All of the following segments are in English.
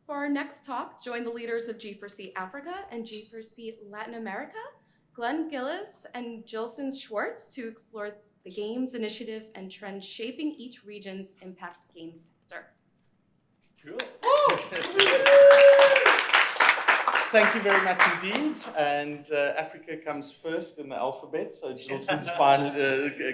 For our next talk, join the leaders of G4C Africa and G4C Latin America, Glenn Gillis and Gilson Schwartz, to explore the games, initiatives, and trends shaping each region's impact game sector. Cool. Thank you very much indeed. And Africa comes first in the alphabet, so Gilson's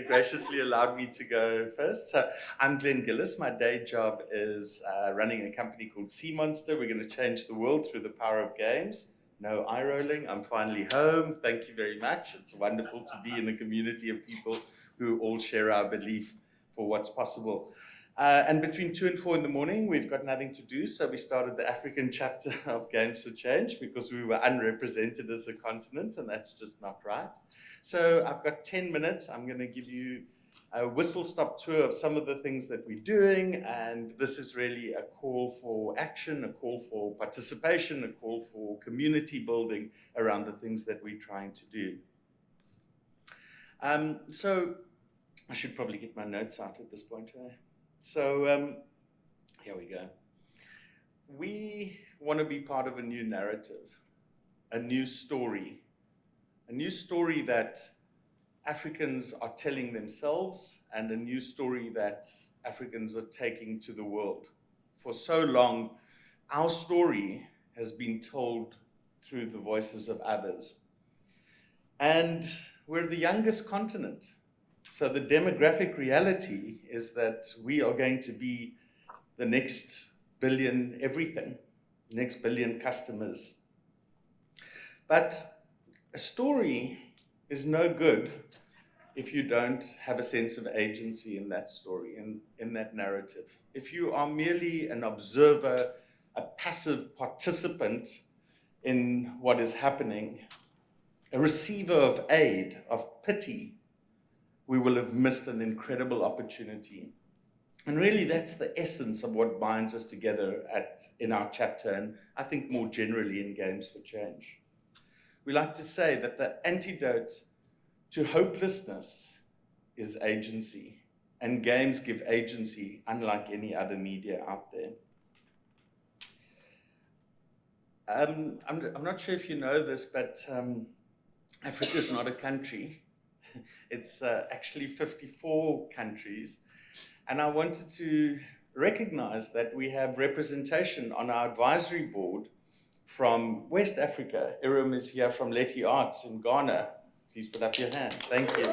graciously allowed me to go first. So I'm Glenn Gillis. My day job is running a company called Sea Monster. We're going to change the world through the power of games. No eye rolling. I'm finally home. Thank you very much. It's wonderful to be in a community of people who all share our belief for what's possible. And between 2 and 4 in the morning, we've got nothing to do, so we started the African chapter of Games for Change because we were unrepresented as a continent, and that's just not right. So I've got 10 minutes. I'm going to give you a whistle-stop tour of some of the things that we're doing, and this is really a call for action, a call for participation, a call for community building around the things that we're trying to do. So I should probably get my notes out at this point, eh? So here we go. We want to be part of a new narrative, a new story that Africans are telling themselves, and a new story that Africans are taking to the world. For so long, our story has been told through the voices of others. And we're the youngest continent. So the demographic reality is that we are going to be the next billion everything, next billion customers. But a story is no good if you don't have a sense of agency in that story, in that narrative. If you are merely an observer, a passive participant in what is happening, a receiver of aid, of pity, we will have missed an incredible opportunity. And really, that's the essence of what binds us together in our chapter, and I think more generally in Games for Change. We like to say that the antidote to hopelessness is agency, and games give agency unlike any other media out there. I'm not sure if you know this, but Africa is not a country. It's actually 54 countries. And I wanted to recognize that we have representation on our advisory board from West Africa. Iram is here from Leti Arts in Ghana. Please put up your hand. Thank you.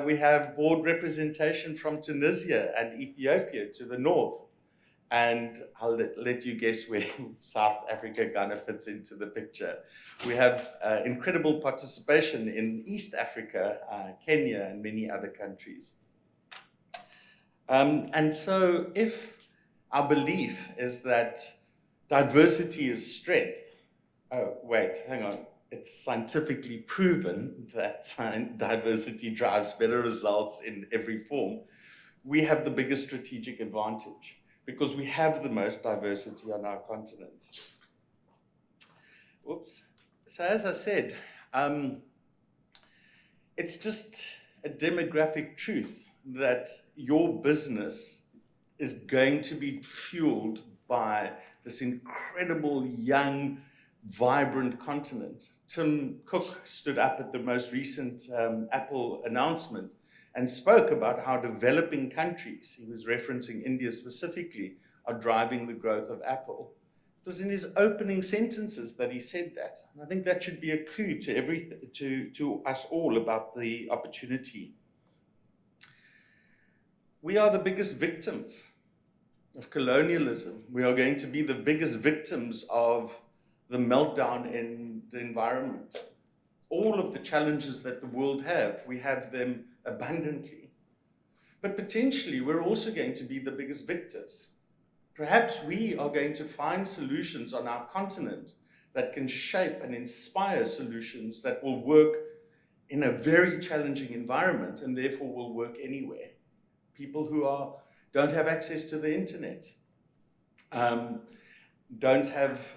We have board representation from Tunisia and Ethiopia to the north. And I'll let you guess where South Africa kind of fits into the picture. We have incredible participation in East Africa, Kenya, and many other countries. And so if our belief is that diversity is strength, oh, wait, hang on. It's scientifically proven that diversity drives better results in every form. We have the biggest strategic advantage, because we have the most diversity on our continent. Oops. So as I said, it's just a demographic truth that your business is going to be fueled by this incredible, young, vibrant continent. Tim Cook stood up at the most recent Apple announcement and spoke about how developing countries, he was referencing India specifically, are driving the growth of Apple. It was in his opening sentences that he said that. And I think that should be a clue to us all about the opportunity. We are the biggest victims of colonialism. We are going to be the biggest victims of the meltdown in the environment. All of the challenges that the world have, we have them abundantly. But potentially, we're also going to be the biggest victors. Perhaps we are going to find solutions on our continent that can shape and inspire solutions that will work in a very challenging environment and therefore will work anywhere. People who don't have access to the internet, don't have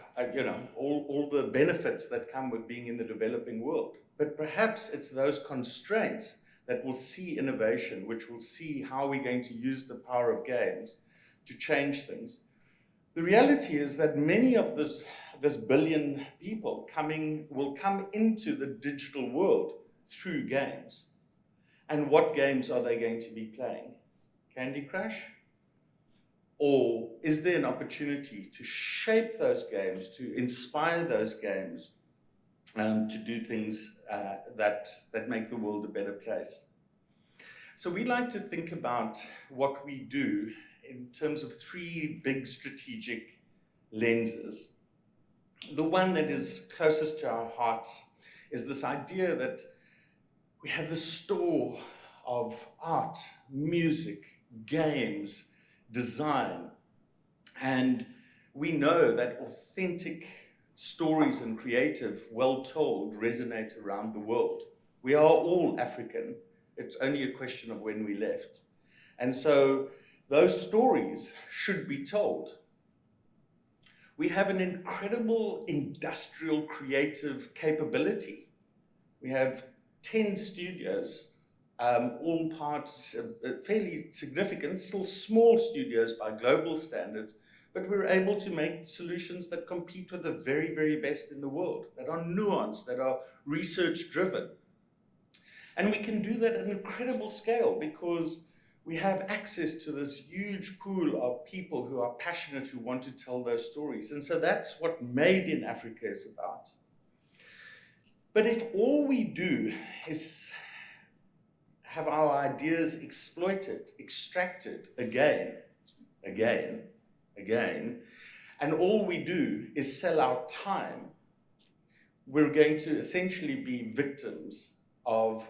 all the benefits that come with being in the developing world. But perhaps it's those constraints that will see innovation, which will see how we're going to use the power of games to change things. The reality is that many of this billion people will come into the digital world through games. And what games are they going to be playing? Candy Crush? Or is there an opportunity to shape those games, to inspire those games, to do things that make the world a better place? So we like to think about what we do in terms of three big strategic lenses. The one that is closest to our hearts is this idea that we have this store of art, music, games, design, and we know that authentic stories and creative, well told, resonate around the world. We are all African. It's only a question of when we left. And so those stories should be told. We have an incredible industrial creative capability. We have 10 studios, all parts fairly significant, still small studios by global standards, but we're able to make solutions that compete with the very, very best in the world, that are nuanced, that are research driven. And we can do that at an incredible scale because we have access to this huge pool of people who are passionate, who want to tell those stories. And so that's what Made in Africa is about. But if all we do is have our ideas exploited, extracted again, and all we do is sell our time, we're going to essentially be victims of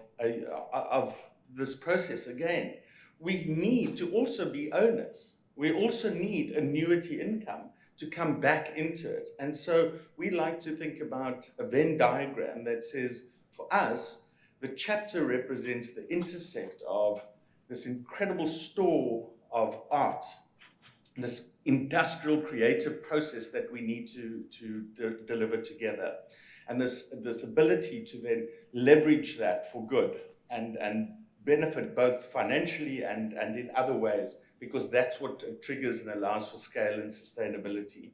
this process again. We need to also be owners. We also need annuity income to come back into it. And so we like to think about a Venn diagram that says, for us, the chapter represents the intersect of this incredible store of art, this industrial creative process that we need to deliver together, and this ability to then leverage that for good and benefit both financially and in other ways, because that's what triggers and allows for scale and sustainability.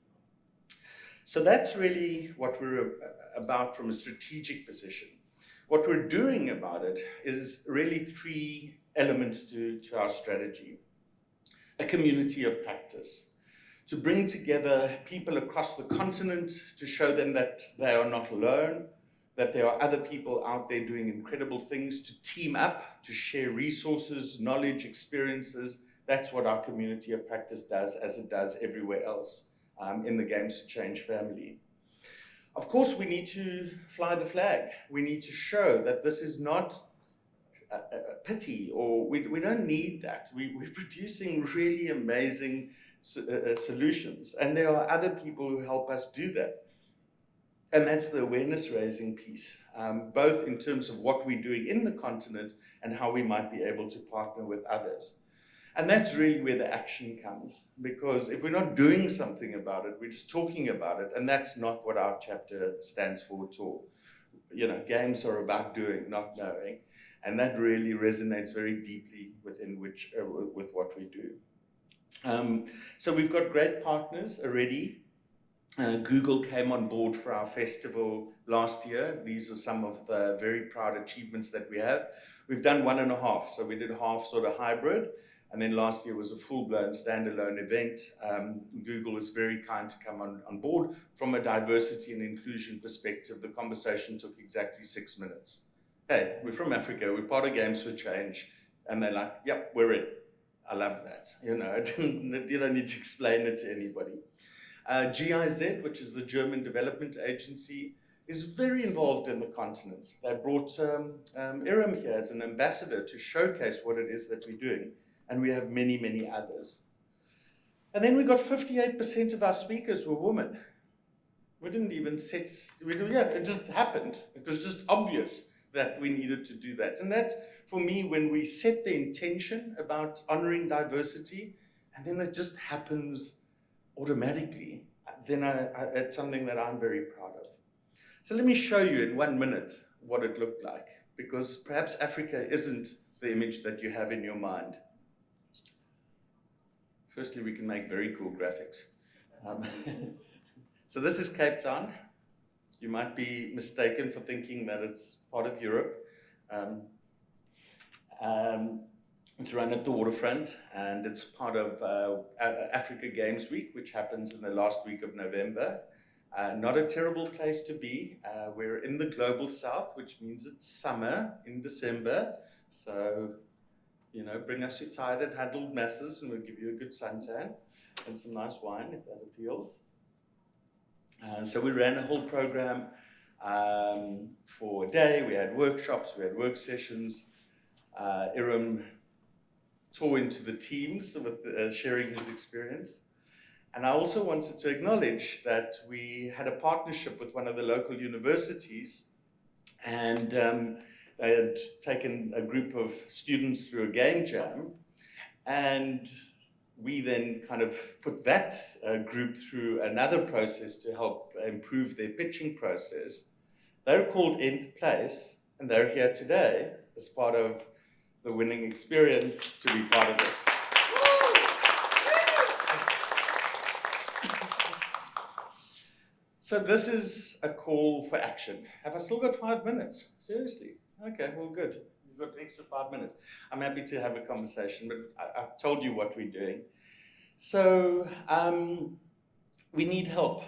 So that's really what we're about from a strategic position. What we're doing about it is really three elements to our strategy. A community of practice, to bring together people across the continent to show them that they are not alone, that there are other people out there doing incredible things, to team up, to share resources, knowledge, experiences. That's what our community of practice does, as it does everywhere else in the Games for Change family. Of course, we need to fly the flag. We need to show that this is not a pity, or we don't need that. We're producing really amazing solutions, and there are other people who help us do that. And that's the awareness raising piece, both in terms of what we're doing in the continent and how we might be able to partner with others. And that's really where the action comes, because if we're not doing something about it, we're just talking about it, and that's not what our chapter stands for at all. You know, games are about doing, not knowing, and that really resonates very deeply with what we do. So we've got great partners already. Google came on board for our festival last year. These are some of the very proud achievements that we have. We've done 1.5, so we did half sort of hybrid, and then last year was a full-blown standalone event. Google was very kind to come on board. From a diversity and inclusion perspective, the conversation took exactly 6 minutes. Hey, we're from Africa, we're part of Games for Change, and they're like, yep, we're in. I love that. You know, you don't need to explain it to anybody. GIZ, which is the German development agency, is very involved in the continent. They brought Iram here as an ambassador to showcase what it is that we're doing. And we have many, many others. And then we got 58% of our speakers were women. We didn't even it just happened. It was just obvious that we needed to do that. And that's, for me, when we set the intention about honoring diversity, and then it just happens automatically, then it's something that I'm very proud of. So let me show you in 1 minute what it looked like, because perhaps Africa isn't the image that you have in your mind. Firstly, we can make very cool graphics. So this is Cape Town. You might be mistaken for thinking that it's part of Europe. It's run at the waterfront, and it's part of Africa Games Week, which happens in the last week of November. Not a terrible place to be. We're in the global south, which means it's summer in December. So, you know, bring us your tired and huddled masses, and we'll give you a good suntan and some nice wine, if that appeals. So we ran a whole program for a day. We had workshops, we had work sessions. Iram tore into the teams with sharing his experience. And I also wanted to acknowledge that we had a partnership with one of the local universities, and they had taken a group of students through a game jam, and we then kind of put that group through another process to help improve their pitching process. They're called Nth Place, and they're here today as part of the winning experience to be part of this. So this is a call for action. Have I still got 5 minutes? Seriously? Okay, well, good. We've got an extra 5 minutes. I'm happy to have a conversation, but I've told you what we're doing. So we need help.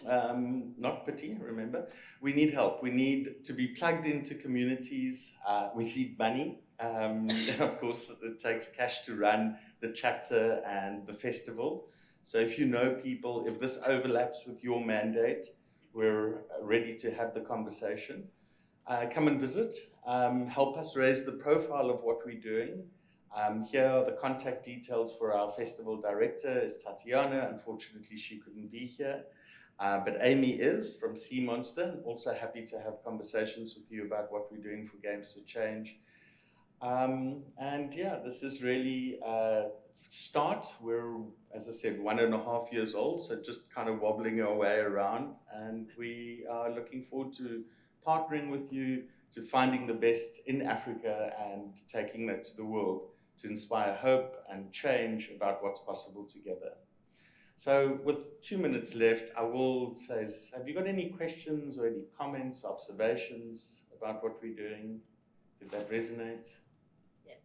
Not pity, remember. We need help. We need to be plugged into communities. We need money. Of course, it takes cash to run the chapter and the festival. So if you know people, if this overlaps with your mandate, we're ready to have the conversation. Come and visit. Help us raise the profile of what we're doing. Here are the contact details for our festival director, is Tatiana. Unfortunately, she couldn't be here. But Amy is from Sea Monster. Also happy to have conversations with you about what we're doing for Games for Change. And yeah, this is really a start. We're, as I said, 1.5 years old, so just kind of wobbling our way around. And we are looking forward to partnering with you, to finding the best in Africa and taking that to the world to inspire hope and change about what's possible together. So with 2 minutes left, I will say, have you got any questions or any comments, observations about what we're doing? Did that resonate? Yes.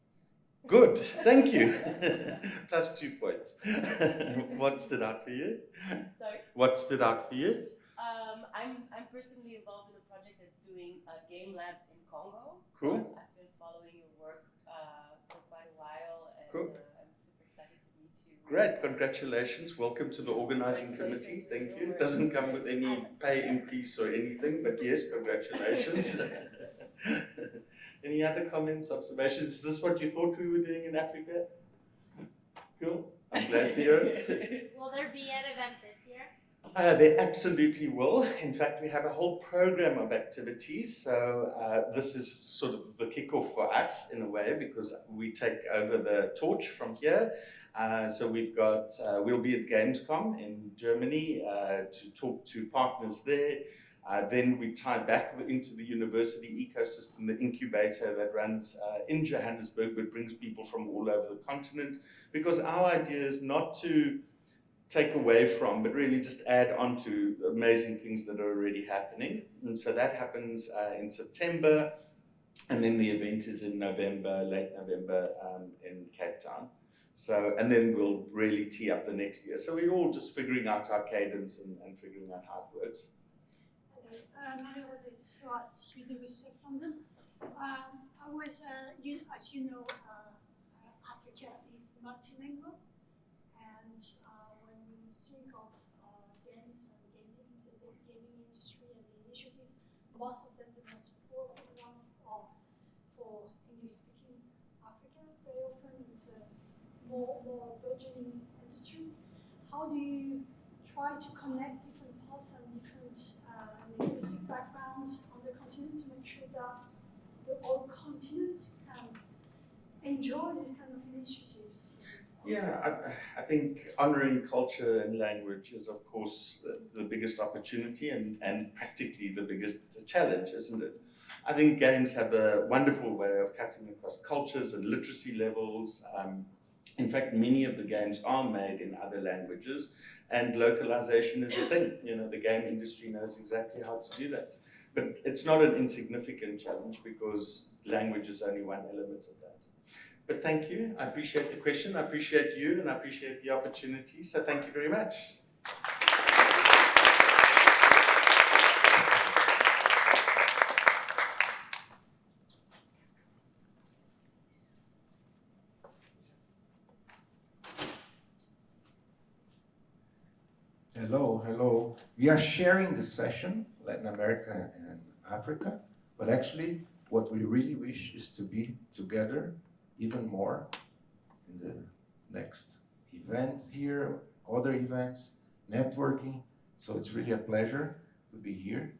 Good, thank you. Plus 2 points. What stood out for you? Sorry? What stood out for you? I'm personally involved in a project that's doing game labs in Congo. Cool. So I've been following your work for quite a while, and Cool. I'm super excited to meet you. Great, congratulations. Welcome to the organizing committee. Thank you. It doesn't come with any pay increase or anything, but yes, congratulations. Any other comments, observations? Is this what you thought we were doing in Africa? Cool. I'm glad to hear it. Will there be an event this year? They absolutely will. In fact, we have a whole program of activities. So this is sort of the kickoff for us in a way, because we take over the torch from here. So we've got, we'll be at Gamescom in Germany to talk to partners there. Then we tie back into the university ecosystem, the incubator that runs in Johannesburg, but brings people from all over the continent. Because our idea is not to take away from, but really just add on to the amazing things that are already happening. And so that happens in September, and then the event is in November, late November in Cape Town. So, and then we'll really tee up the next year. So we're all just figuring out our cadence and figuring out how it works. Hello, my name is Schwartz, University of London. As you know, Africa is multilingual, and when we think of games and the gaming industry and the initiatives, most of them, the most powerful ones, are for English-speaking Africa. Very often, it's a more burgeoning industry. How do you try to connect different parts and different linguistic backgrounds on the continent to make sure that the whole continent can enjoy this kind of initiatives? Yeah, I think honoring culture and language is, of course, the biggest opportunity and practically the biggest challenge, isn't it? I think games have a wonderful way of cutting across cultures and literacy levels. In fact, many of the games are made in other languages, and localization is a thing. You know, the game industry knows exactly how to do that. But it's not an insignificant challenge because language is only one element of that. But thank you. I appreciate the question. I appreciate you, and I appreciate the opportunity. So thank you very much. Hello, hello. We are sharing the session, Latin America and Africa, but actually what we really wish is to be together even more in the next event here, other events, networking. So it's really a pleasure to be here.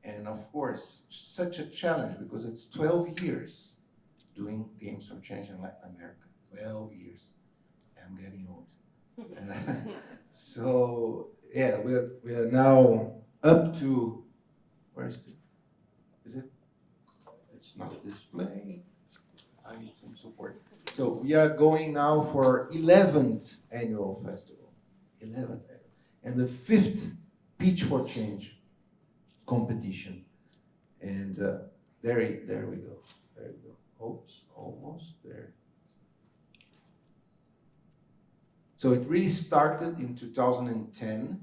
And of course, such a challenge because it's 12 years doing Games for Change in Latin America. 12 years. I'm getting old. So yeah, we are now up to, where is it? Is it? It's not displaying. I need some support. So we are going now for 11th annual festival, 11th, and the 5th Pitch for Change competition. And there we go. There we go. Oops, almost there. So it really started in 2010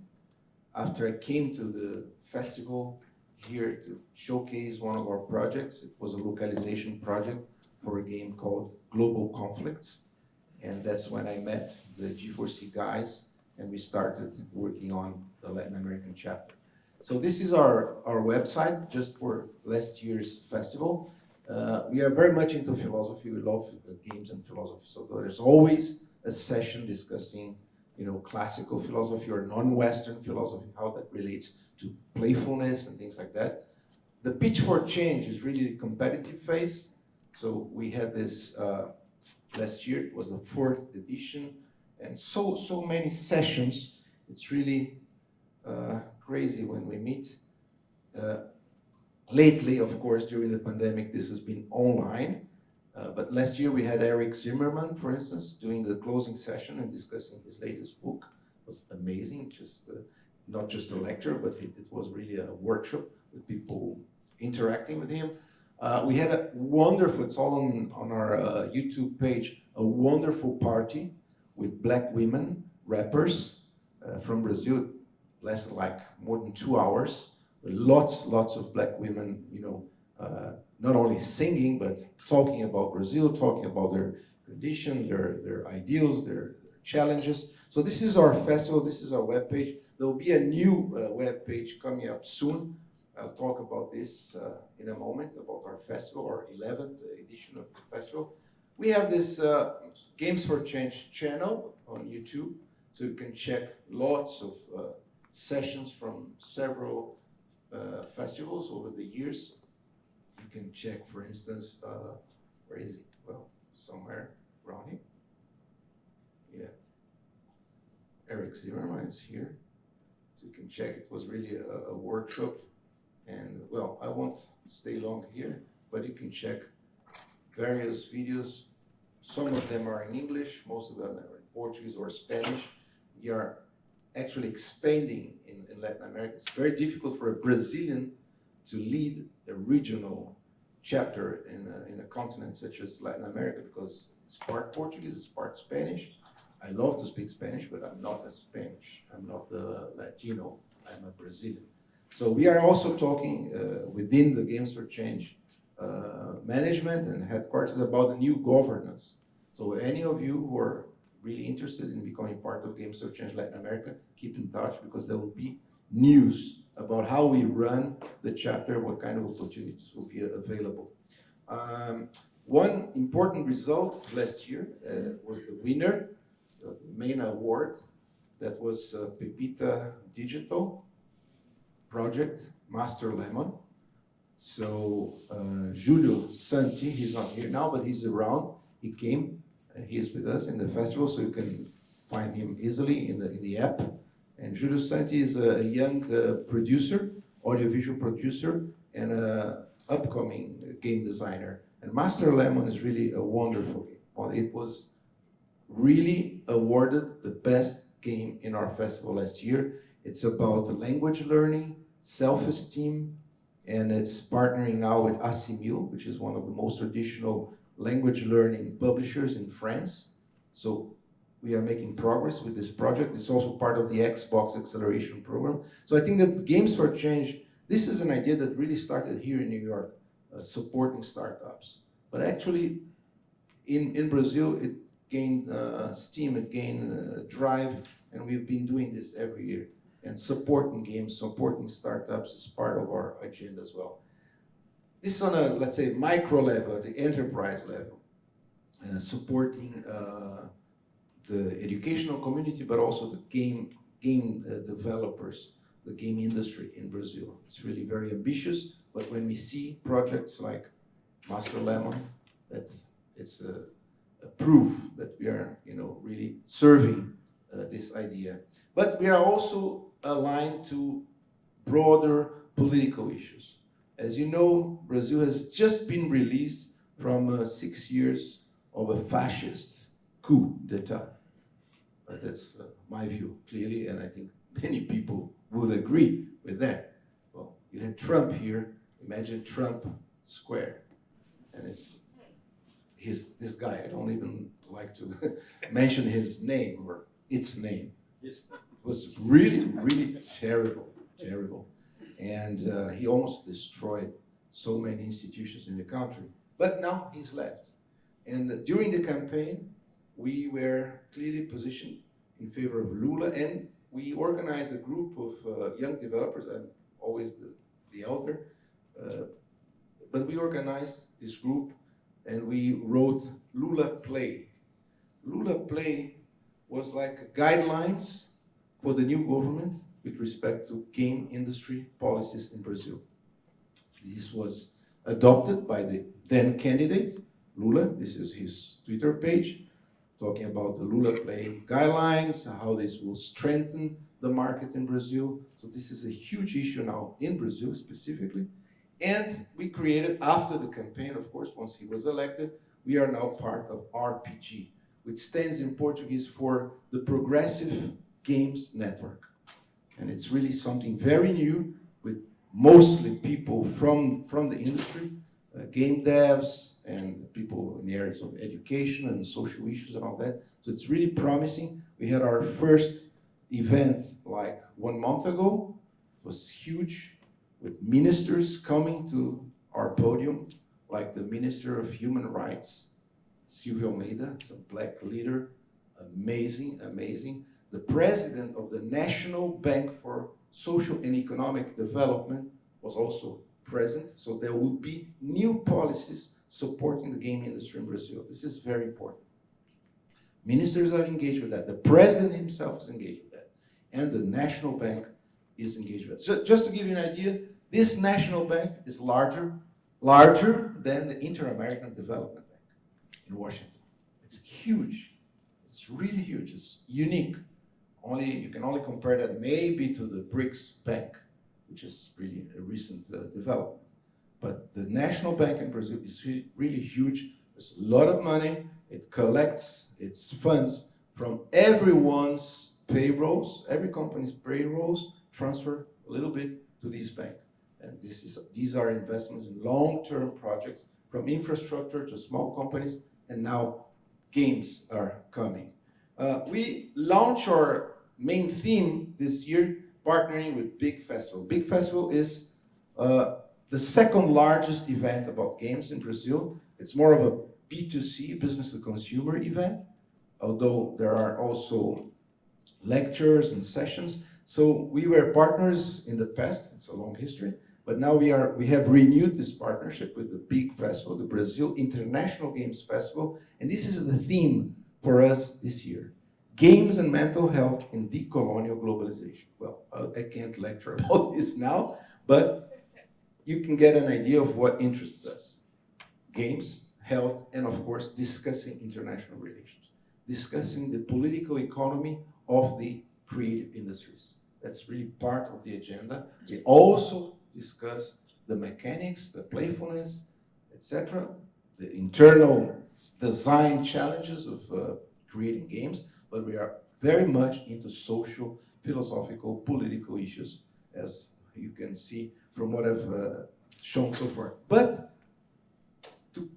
after I came to the festival here to showcase one of our projects. It was a localization project for a game called Global Conflicts. And that's when I met the G4C guys and we started working on the Latin American chapter. So this is our website just for last year's festival. We are very much into philosophy. We love games and philosophy. So there's always a session discussing, classical philosophy or non-Western philosophy, how that relates to playfulness and things like that. The Pitch for Change is really the competitive phase. So we had this last year. It was the 4th edition, and so many sessions. It's really crazy when we meet. Lately, of course, during the pandemic, this has been online. But last year we had Eric Zimmerman, for instance, doing the closing session and discussing his latest book. It was amazing, not just a lecture, but it was really a workshop with people interacting with him. We had a wonderful, it's all on our YouTube page, a wonderful party with Black women, rappers from Brazil. It lasted like more than 2 hours. With lots of Black women, not only singing, but talking about Brazil, talking about their condition, their ideals, their challenges. So this is our festival, this is our webpage. There will be a new webpage coming up soon. I'll talk about this in a moment, about our festival, our 11th edition of the festival. We have this Games for Change channel on YouTube, so you can check lots of sessions from several festivals over the years. You can check, for instance, where is it? Well, somewhere around here. Yeah. Eric Zimmerman is here. So you can check. It was really a workshop. And, well, I won't stay long here, but you can check various videos. Some of them are in English. Most of them are in Portuguese or Spanish. We are actually expanding in Latin America. It's very difficult for a Brazilian to lead a regional chapter in a continent such as Latin America because it's part Portuguese, it's part Spanish. I love to speak Spanish, but I'm not a Spanish. I'm not the Latino. I'm a Brazilian. So we are also talking within the Games for Change management and headquarters about the new governance. So any of you who are really interested in becoming part of Games for Change Latin America, keep in touch because there will be news about how we run the chapter, what kind of opportunities will be available. One important result last year was the winner, the main award, that was Pepita Digital project, Master Lemon. So Julio Santi, he's not here now, but he's around. He came and he's with us in the festival, so you can find him easily in the app. And Julio Santi is a young producer, audiovisual producer, and an upcoming game designer. And Master Lemon is really a wonderful game. Well, it was really awarded the best game in our festival last year. It's about language learning, self-esteem, and it's partnering now with Assimil, which is one of the most traditional language learning publishers in France. So we are making progress with this project. It's also part of the Xbox Acceleration Program. So I think that Games for Change, this is an idea that really started here in New York, supporting startups. But actually, in Brazil, it gained steam, it gained drive, and we've been doing this every year. And supporting games, supporting startups is part of our agenda as well. This is on a, let's say, micro level, the enterprise level, supporting the educational community, but also the game developers, the game industry in Brazil. It's really very ambitious, but when we see projects like Master Lemon, it's a proof that we are, really serving this idea. But we are also aligned to broader political issues. As you know, Brazil has just been released from 6 years of a fascist coup d'etat. That's my view, clearly, and I think many people would agree with that. Well, you had Trump here. Imagine Trump Square, and it's this guy. I don't even like to mention his name or its name. It was really, really terrible. And he almost destroyed so many institutions in the country. But now he's left. And during the campaign, we were clearly positioned in favor of Lula, and we organized a group of young developers. I'm always the elder, but we organized this group and we wrote Lula Play. Lula Play was like guidelines for the new government with respect to game industry policies in Brazil. This was adopted by the then candidate, Lula. This is his Twitter page, talking about the Lula Play guidelines, how this will strengthen the market in Brazil. So this is a huge issue now in Brazil specifically. And we created, after the campaign, of course, once he was elected, we are now part of RPG, which stands in Portuguese for the Progressive Games Network. And it's really something very new, with mostly people from the industry, game devs and people in the areas of education and social issues and all that. So it's really promising. We had our first event like 1 month ago. It was huge, with ministers coming to our podium, like the Minister of Human Rights, Silvio Almeida, it's a black leader, amazing. The president of the National Bank for Social and Economic Development was also present, so there will be new policies supporting the game industry in Brazil. This is very important. Ministers are engaged with that. The president himself is engaged with that. And the National Bank is engaged with that. So just to give you an idea, this National Bank is larger than the Inter-American Development Bank in Washington. It's huge. It's really huge. It's unique. You can only compare that maybe to the BRICS Bank, which is really a recent development. But the National Bank in Brazil is really huge. There's a lot of money. It collects its funds from everyone's payrolls, every company's payrolls, transfer a little bit to this bank. And these are investments in long-term projects, from infrastructure to small companies, and now games are coming. We launched our main theme this year, partnering with Big Festival. Big Festival is the second largest event about games in Brazil. It's more of a B2C, business to consumer event, although there are also lectures and sessions. So we were partners in the past, it's a long history, but now we have renewed this partnership with the Big Festival, the Brazil International Games Festival, and this is the theme for us this year. Games and mental health in decolonial globalization. Well, I can't lecture about this now, but you can get an idea of what interests us. Games, health, and of course, discussing international relations. Discussing the political economy of the creative industries. That's really part of the agenda. We also discuss the mechanics, the playfulness, etc., the internal design challenges of creating games, but we are very much into social, philosophical, political issues, as you can see from what I've shown so far. But to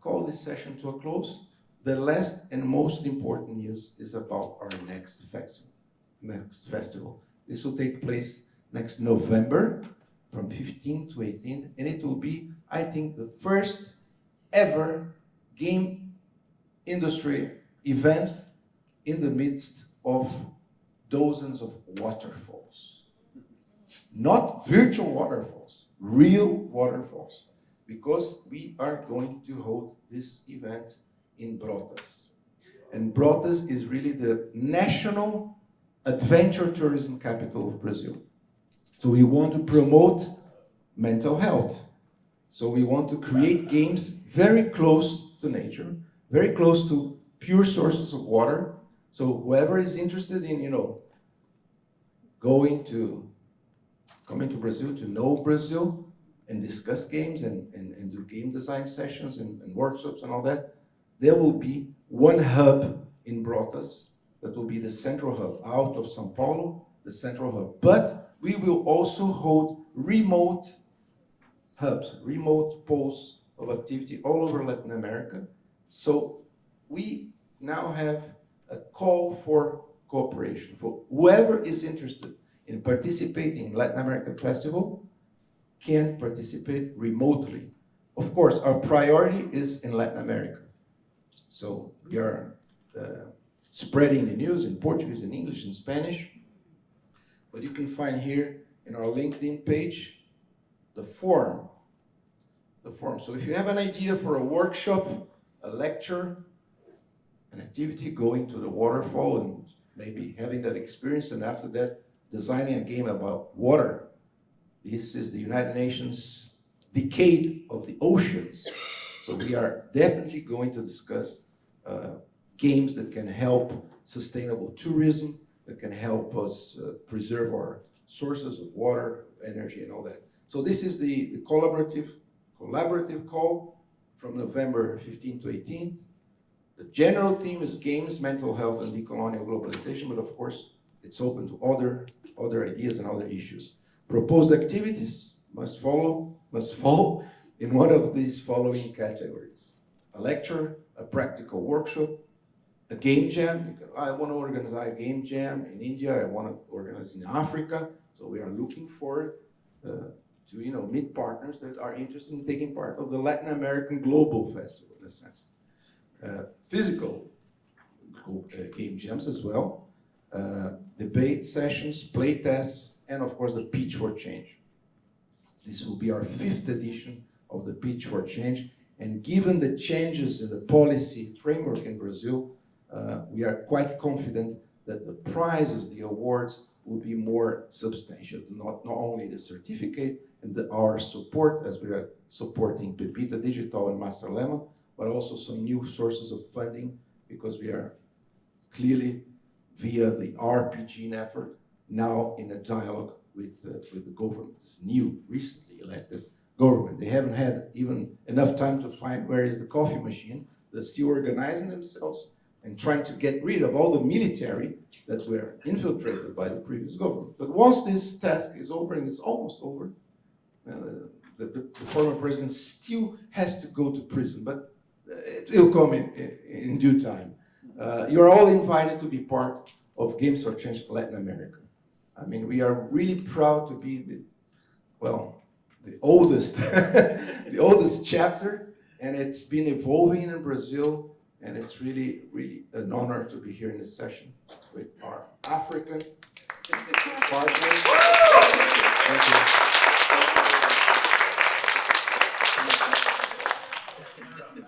call this session to a close, the last and most important news is about our next festival. This will take place next November from 15 to 18, and it will be, I think, the first ever game industry event in the midst of dozens of waterfalls. Not virtual waterfalls, real waterfalls, because we are going to hold this event in Brotas. And Brotas is really the national adventure tourism capital of Brazil. So we want to promote mental health. So we want to create games very close to nature, very close to pure sources of water. So whoever is interested in, coming to Brazil, to know Brazil, and discuss games and do game design sessions and workshops and all that, there will be one hub in Brotas that will be the central hub out of São Paulo, the central hub. But we will also hold remote hubs, remote poles of activity all over Latin America. So we now have a call for cooperation. For whoever is interested in participating in Latin American Festival can participate remotely. Of course, our priority is in Latin America. So we are spreading the news in Portuguese, in English, in Spanish. But you can find here in our LinkedIn page the form. So if you have an idea for a workshop, a lecture, an activity, going to the waterfall and maybe having that experience, and after that, designing a game about water. This is the United Nations Decade of the Oceans. So we are definitely going to discuss games that can help sustainable tourism, that can help us preserve our sources of water, energy, and all that. So this is the collaborative call from November 15th to 18th. The general theme is games, mental health, and decolonial globalization, but of course, it's open to other ideas and other issues. Proposed activities must fall in one of these following categories: a lecture, a practical workshop, a game jam. I want to organize a game jam in India. I want to organize in Africa. So we are looking forward to meet partners that are interested in taking part of the Latin American Global Festival, in a sense. Physical game jams as well, debate sessions, play tests, and of course the Pitch for Change. This will be our 5th edition of the Pitch for Change, and given the changes in the policy framework in Brazil, we are quite confident that the prizes, the awards, will be more substantial. Not only the certificate and our support, as we are supporting Pepita Digital and Master Lemon, but also some new sources of funding, because we are clearly, via the RPG network, now in a dialogue with the government, this new, recently elected government. They haven't had even enough time to find where is the coffee machine. They're still organizing themselves and trying to get rid of all the military that were infiltrated by the previous government. But once this task is over, and it's almost over, the former president still has to go to prison, but it will come in due time. You're all invited to be part of Games for Change Latin America. I mean, we are really proud to be the oldest, the oldest chapter, and it's been evolving in Brazil, and it's really, really an honor to be here in this session with our African partners. Thank you.